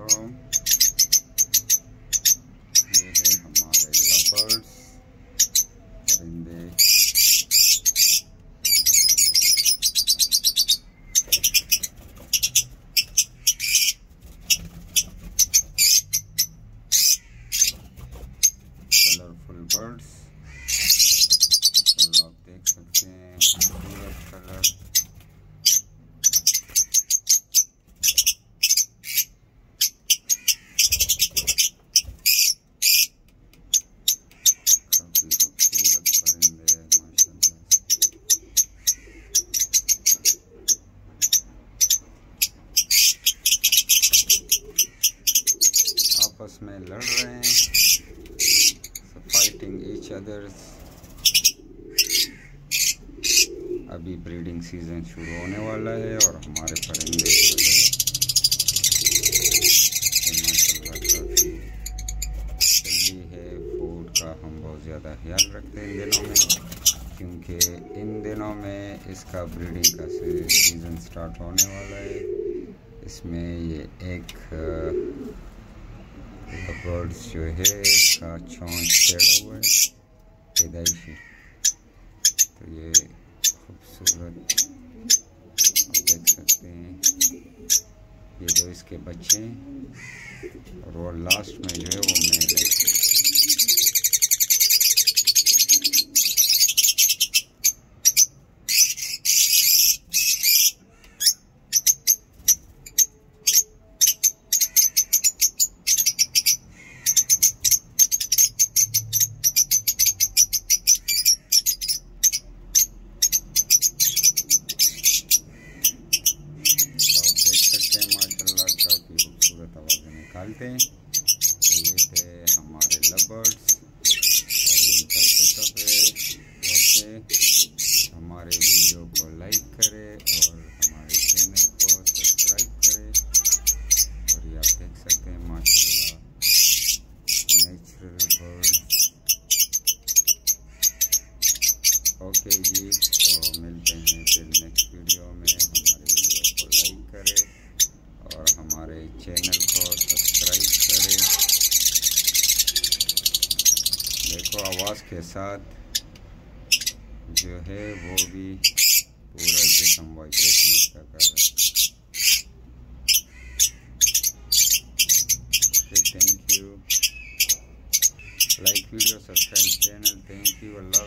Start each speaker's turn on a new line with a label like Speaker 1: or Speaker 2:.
Speaker 1: वालेकुम। ये है हमारे लवर्स परिंदे। कलरफुल बर्ड्स, आप देख सकते हैं खूबसूरत कलर। काफी खूबसूरत परिंदे हैं माशाल्लाह। आपस में लड़ रहे हैं, फाइटिंग ईच अदर्स। अभी ब्रीडिंग सीजन शुरू होने वाला है और हमारे परिंदे जो है माशाल्लाह काफ़ी जल्दी है। फूड का हम बहुत ज़्यादा ख्याल रखते हैं इन दिनों में, क्योंकि इन दिनों में इसका ब्रीडिंग का सीज़न स्टार्ट होने वाला है। इसमें ये एक बर्ड्स जो है इसका चोंच टेढ़ा हुआ है पैदाइशी। तो ये खूबसूरत आप देख सकते हैं, ये जो इसके बच्चे हैं और वो लास्ट में जो है वो मेल है। माशाल्लाह काफ़ी खूबसूरत आवाज़ें निकालते हैं। तो ये थे हमारे लवर्स और इनका पिकअप है। ओके, हमारे वीडियो को लाइक करें और हमारे चैनल को सब्सक्राइब करें। और ये आप देख सकते हैं माशाल्लाह नेचुरल बर्ड्स। ओके जी, तो मिलते हैं फिर नेक्स्ट वीडियो में। हमारे वीडियो को लाइक करें और हमारे चैनल को सब्सक्राइब करें। देखो आवाज़ के साथ जो है वो भी पूरा जिस्म वाइब्रेशन इसका कर रहा है। Thank you. Like video, subscribe channel. Thank you. Allah.